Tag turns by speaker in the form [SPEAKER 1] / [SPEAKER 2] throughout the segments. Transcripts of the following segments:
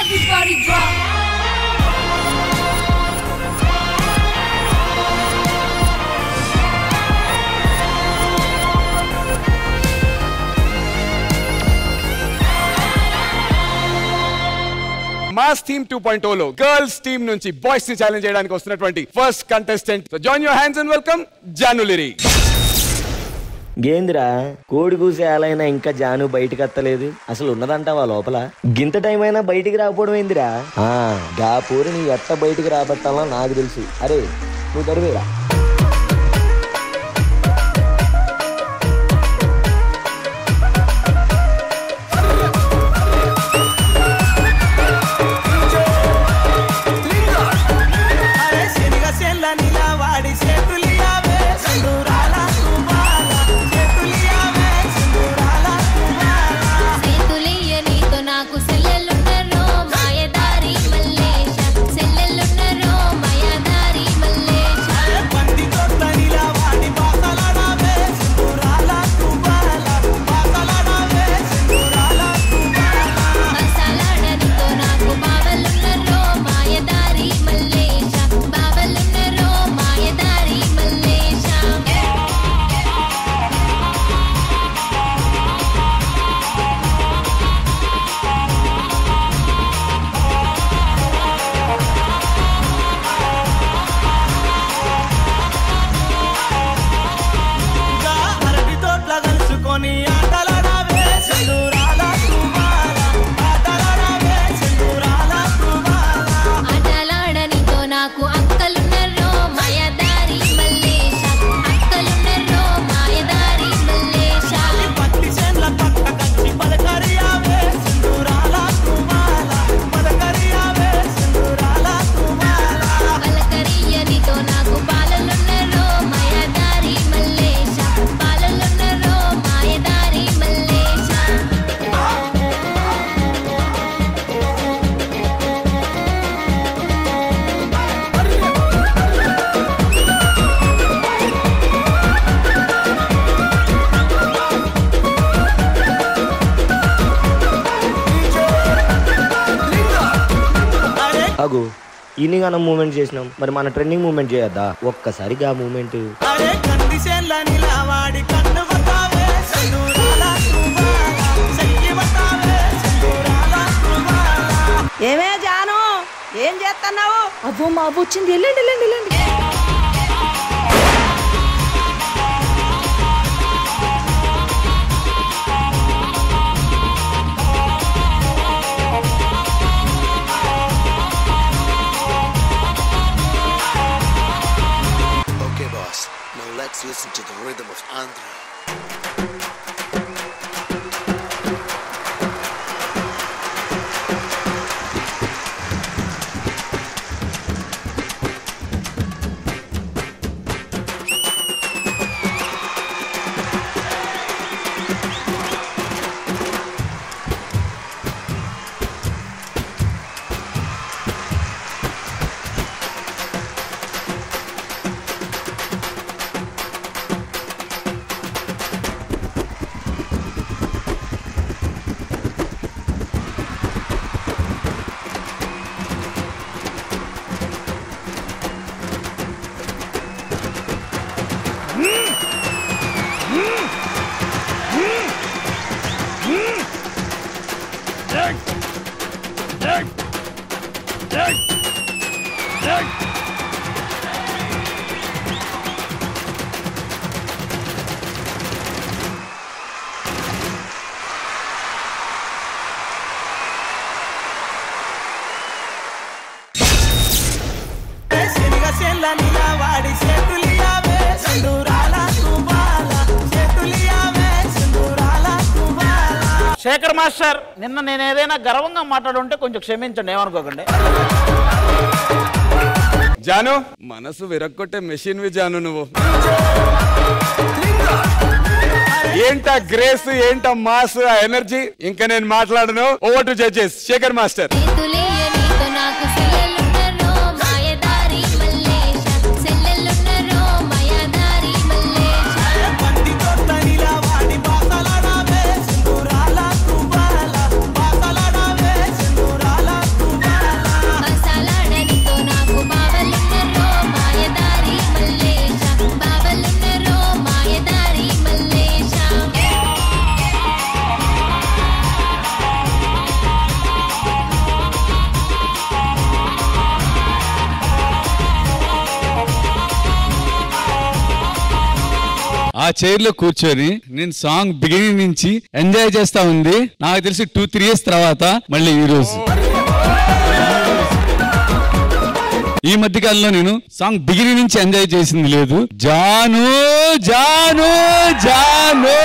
[SPEAKER 1] Everybody drop.
[SPEAKER 2] Mass theme 2.0 లో girls team నుంచి boys ని ఛాలెంజ్ చేయడానికి వస్తున్నటువంటి first contestant. So join your hands and welcome Janulyri.
[SPEAKER 3] గేంద్రా కోడి కూసే ఆలైనా ఇంకా జాను బయటికి వస్తలేదు. అసలు ఉన్నదంటావా లోపల? గింత టైం అయినా బయటికి రాకపోవడం ఏందిరా? గా పూరి నీ ఎట్ట బయటికి రాబట్టాలో నాకు తెలుసు. అరే నువ్వు దరివేరా. అగు ఇన్నిగానం మూమెంట్ చేసినాం, మరి మన ట్రెండింగ్ మూమెంట్ చేయొద్దా? ఒక్కసారిగా మూమెంట్
[SPEAKER 4] ఏమే జాను, ఏం చేస్తున్నావు?
[SPEAKER 1] అబ్బో మా అవ్వ వచ్చింది. వెళ్ళండి వెళ్ళండి వెళ్ళండి.
[SPEAKER 5] Let's listen to the rhythm of Andhra.
[SPEAKER 6] Shekhar master, నిన్న నేను ఏదైనా గర్వంగా మాట్లాడుంటే కొంచెం క్షమించండి, ఏమనుకోకండి.
[SPEAKER 2] జాను మనసు విరక్కొట్టే మెషిన్ వి జాను. నువ్వు ఏంటా గ్రేస్, ఏంటా మాస్, ఆ ఎనర్జీ. ఇంకా నేను మాట్లాడను. Over to judges. Shekhar master.
[SPEAKER 7] ఆ చైర్ లో కూర్చొని నేను సాంగ్ బిగినింగ్ నుంచి ఎంజాయ్ చేస్తా ఉంది. నాకు తెలిసి 2-3 years తర్వాత మళ్ళీ ఈ రోజు ఈ మధ్య కాలంలో నేను సాంగ్ బిగినింగ్ నుంచి ఎంజాయ్ చేసింది లేదు. జాను జాను జాను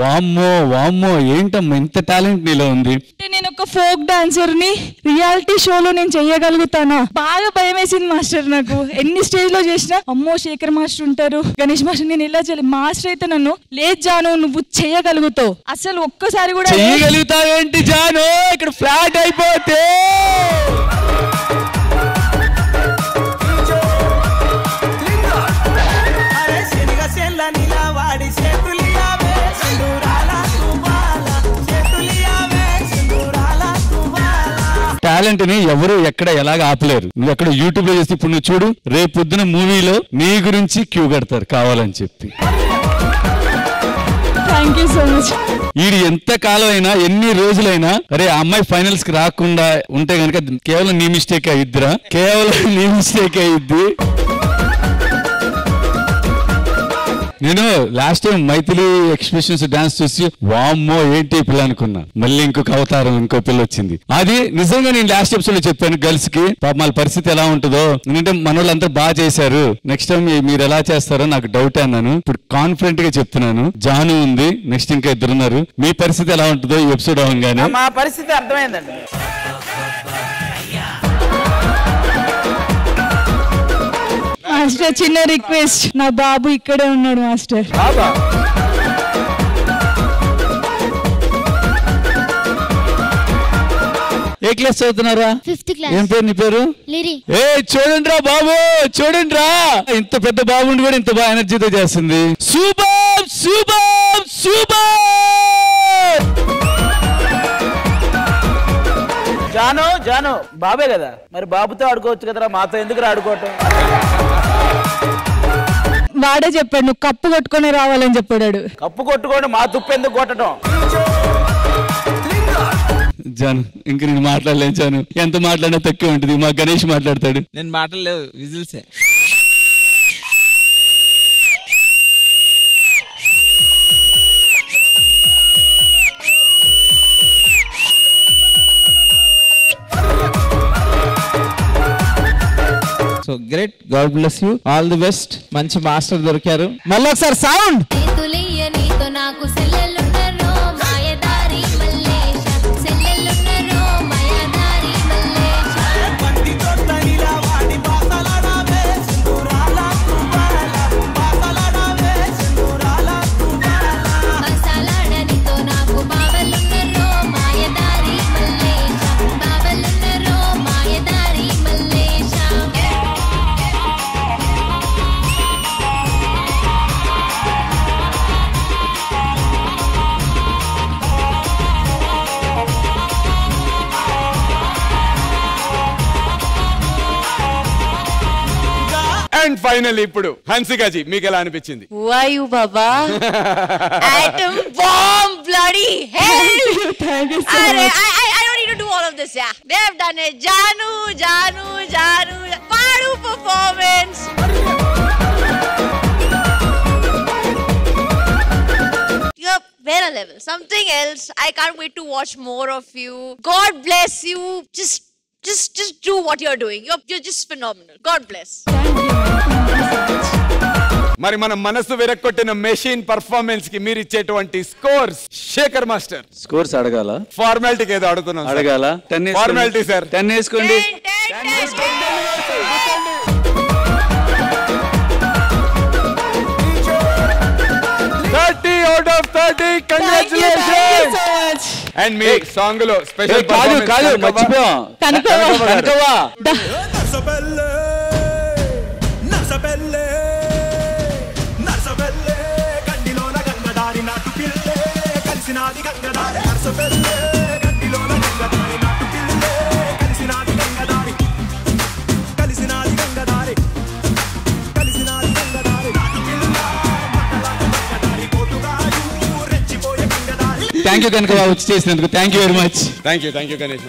[SPEAKER 7] వామ్మో వామ్మో ఏంటమ్మా ఇంత టాలెంట్ నీలో ఉంది.
[SPEAKER 1] నేను ఒక ఫోక్ డాన్సర్ ని రియాలిటీ షోలో నేను చెయ్యగలుగుతానా? బాగా భయం వేసింది మాస్టర్. నాకు ఎన్ని స్టేజ్ లో చేసినా అమ్మో శేఖర్ మాస్టర్ ఉంటారు, గణేష్ మాస్టర్, నేను ఇలా చేయాలి. మాస్టర్ అయితే నన్ను లేదు జాను నువ్వు చెయ్యగలుగుతావు, అసలు ఒక్కసారి కూడా
[SPEAKER 7] చెయ్యగలుగుతావేంటి జాను ఇక్కడ ఫ్లాట్ అయిపోతే. టాలెంట్ ని ఎవరు ఎక్కడ ఎలాగ ఆపలేరు. నువ్వు ఎక్కడ యూట్యూబ్ లో చేస్తే ఇప్పుడు నువ్వు చూడు, రేపు పొద్దున మూవీలో నీ గురించి క్యూ కడతారు కావాలని చెప్పి.
[SPEAKER 1] Thank you so much.
[SPEAKER 7] వీడు ఎంత కాలం అయినా ఎన్ని రోజులైనా అరే ఆ అమ్మాయి ఫైనల్స్ కి రాకుండా ఉంటే గనక కేవలం నీ మిస్టేక్ అయ్యిద్దిరా, కేవలం నీ మిస్టేక్ అయ్యిద్ది. నేను last time Maithili expressions dance చూసి వామ్మో ఏంటి పిల్ల అనుకున్నా. మళ్ళీ ఇంకొక అవతారం ఇంకో పిల్ల వచ్చింది. అది నిజంగా నేను లాస్ట్ ఎపిసోడ్ లో చెప్పాను గర్ల్స్ కి పాప వాళ్ళ పరిస్థితి ఎలా ఉంటుందో. ఎందుకంటే మన వాళ్ళంతా బాగా చేశారు, నెక్స్ట్ టైం మీరు ఎలా చేస్తారో నాకు డౌట్ అన్నాను. ఇప్పుడు కాన్ఫిడెంట్ గా చెప్తున్నాను. జాను ఉంది, నెక్స్ట్ ఇంకా ఇద్దరున్నారు. మీ పరిస్థితి ఎలా ఉంటుందో ఈ ఎపిసోడ్ అవగానే.
[SPEAKER 6] మా పరిస్థితి అర్థమైందండి.
[SPEAKER 1] మాస్టర్ చిన్న రిక్వెస్ట్, నా బాబు ఇక్కడే ఉన్నాడు మాస్టర్.
[SPEAKER 7] ఏ క్లాస్ చదువుతున్నారా?
[SPEAKER 8] 5th class.
[SPEAKER 7] ఏం పేరు నీ పేరు?
[SPEAKER 8] లిరి.
[SPEAKER 7] ఏ చూడండి రా బాబు, చూడండి రా, ఇంత పెద్ద బాబుండి కూడా ఇంత బాగా ఎనర్జీతో చేస్తుంది. Super super super.
[SPEAKER 6] జాను జాను బాబే కదా, మరి బాబుతో ఆడుకోవచ్చు కదరా, మాతో ఎందుకు ఆడుకోవటం?
[SPEAKER 1] వాడే చెప్పాడు నువ్వు కప్పు కొట్టుకొని రావాలని చెప్పాడు.
[SPEAKER 6] కప్పు కొట్టుకోండి, మా తుప్పు ఎందుకు కొట్టడం?
[SPEAKER 7] జాను ఇంక నేను మాట్లాడలేను జాను, ఎంత మాట్లాడినా తక్కువ ఉంటుంది. మా గణేష్ మాట్లాడతాడు.
[SPEAKER 9] నేను మాట్లాడలేవు, విజిల్సే. So great, god bless you, all the best. మంచి మాస్టర్ దొరికారు. మళ్ళీ ఒకసారి సౌండ్.
[SPEAKER 2] అండ్ ఫైనల్లీ ఇప్పుడు హన్సికాజీ మీకు ఎలా అనిపించింది?
[SPEAKER 10] Why you Baba? Atom bomb, bloody hell!
[SPEAKER 1] Thank you so much.
[SPEAKER 10] I don't need to do all of this, yeah. They have done it. Janu, Janu, Janu, Padu performance. You're better level, something else. I can't wait to watch more of you. God bless you. Just do what you're doing. You're just phenomenal. God bless.
[SPEAKER 2] మరి మన మనసు విరక్కొట్టిన machine performance కి మీరు ఇచ్చేటువంటి scores Shekhar master.
[SPEAKER 7] Scores అడగాల?
[SPEAKER 2] ఫార్మాలిటీకి ఏదో అడుగుతున్నాం.
[SPEAKER 7] అడగాల?
[SPEAKER 2] Formality sir.
[SPEAKER 7] 10 వేసుకోండి.
[SPEAKER 2] 30 out of 30. Congratulations. And me song లో స్పెషల్
[SPEAKER 7] కాదు మర్చిపోయాం. కనకవ్వ థ్యాంక్ యూ కనుక వచ్చి చేసినందుకు thank you very much.
[SPEAKER 2] Thank you Ganesh.